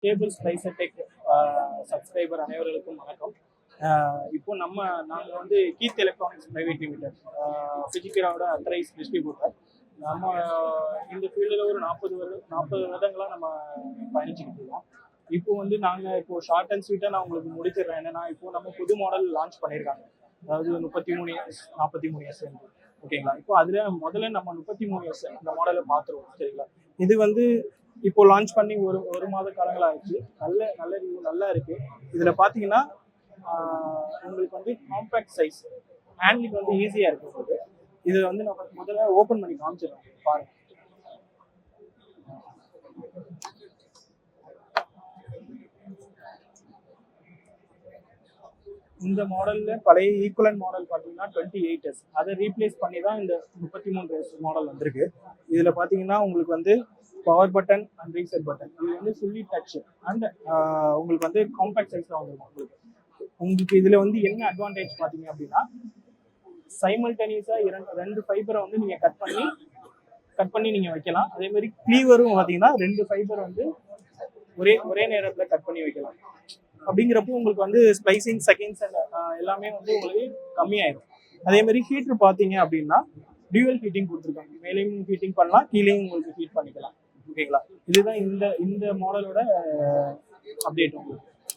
Cable ஸ்பைசர் tech subscriber அனைவர்களுக்கும் வணக்கம். இப்போ நாங்கள் வந்து கீத் எலக்ட்ரானிக்ஸ் பிரைவேட் லிமிடெட் ஃபிஜிகிராவோட அத்தரைஸ் டிஸ்ட்ரிபியூட்டர். நம்ம இந்த ஃபீல்டில் ஒரு 40 வருடங்களாக நம்ம பயணிச்சுக்கிட்டு இருக்கோம். இப்போ வந்து நாங்கள் ஷார்ட் அண்ட் ஸ்வீட்டாக நான் உங்களுக்கு முடிச்சிடுறேன். என்னன்னா இப்போ நம்ம புது மாடல் லான்ச் பண்ணியிருக்காங்க. அதாவது 33S 43S ஓகேங்களா. இப்போ அதில் முதல்ல நம்ம 33S அந்த மாடலை பார்த்துருவோம். சரிங்களா. இது வந்து இப்போ லான்ச் பண்ணி ஒரு மாத காலங்கள் ஆயிடுச்சு. நல்ல ரிவ்யூ நல்லா இருக்கு. இதுல பாத்தீங்கன்னா உங்களுக்கு வந்து காம்பேக்ட் சைஸ், ஹேண்ட்லிங் வந்து ஈஸியா இருக்கு உங்களுக்கு. இது வந்து நம்ம முதல்ல ஓபன் பண்ணி காமிச்சிடலாம் பாருங்க. இந்த மாடல்ல பழைய ஈக்குவலன்ட் மாடல் பார்த்தீங்கன்னா 28S, அதை ரீப்ளேஸ் பண்ணி தான் இந்த 33S மாடல் வந்திருக்கு. இதுல பாத்தீங்கன்னா உங்களுக்கு வந்து power button and reset button, இது வந்து ஃபுல்லி டச் அண்ட் உங்களுக்கு வந்து காம்பேக்ட் சைஸ் தான் வந்துருக்கும். உங்களுக்கு இதுல வந்து என்ன அட்வான்டேஜ் பாத்தீங்க அப்படின்னா, சைமல்டேனியஸா ரெண்டு ஃபைபரை வந்து நீங்க கட் பண்ணி நீங்க வைக்கலாம். அதே மாதிரி கிளீவரும் பாத்தீங்கன்னா 2 ஃபைபர் வந்து ஒரே நேரத்துல கட் பண்ணி வைக்கலாம். அப்படிங்கிறப்போ உங்களுக்கு வந்து ஸ்பைசிங் செகண்ட்ஸ் அண்ட் எல்லாமே வந்து உங்களுக்கு கம்மியாயிடும். அதே மாதிரி ஹீட்டர் பாத்தீங்க அப்படின்னா டியூவல் ஹீட்டிங் கொடுத்துருக்காங்க. மேலேயும் ஹீட்டிங் பண்ணலாம், கீழேயும் உங்களுக்கு ஹீட் பண்ணிக்கலாம். ஓகேங்களா. இதுதான் இந்த மாடலோட அப்டேட் உங்களுக்கு.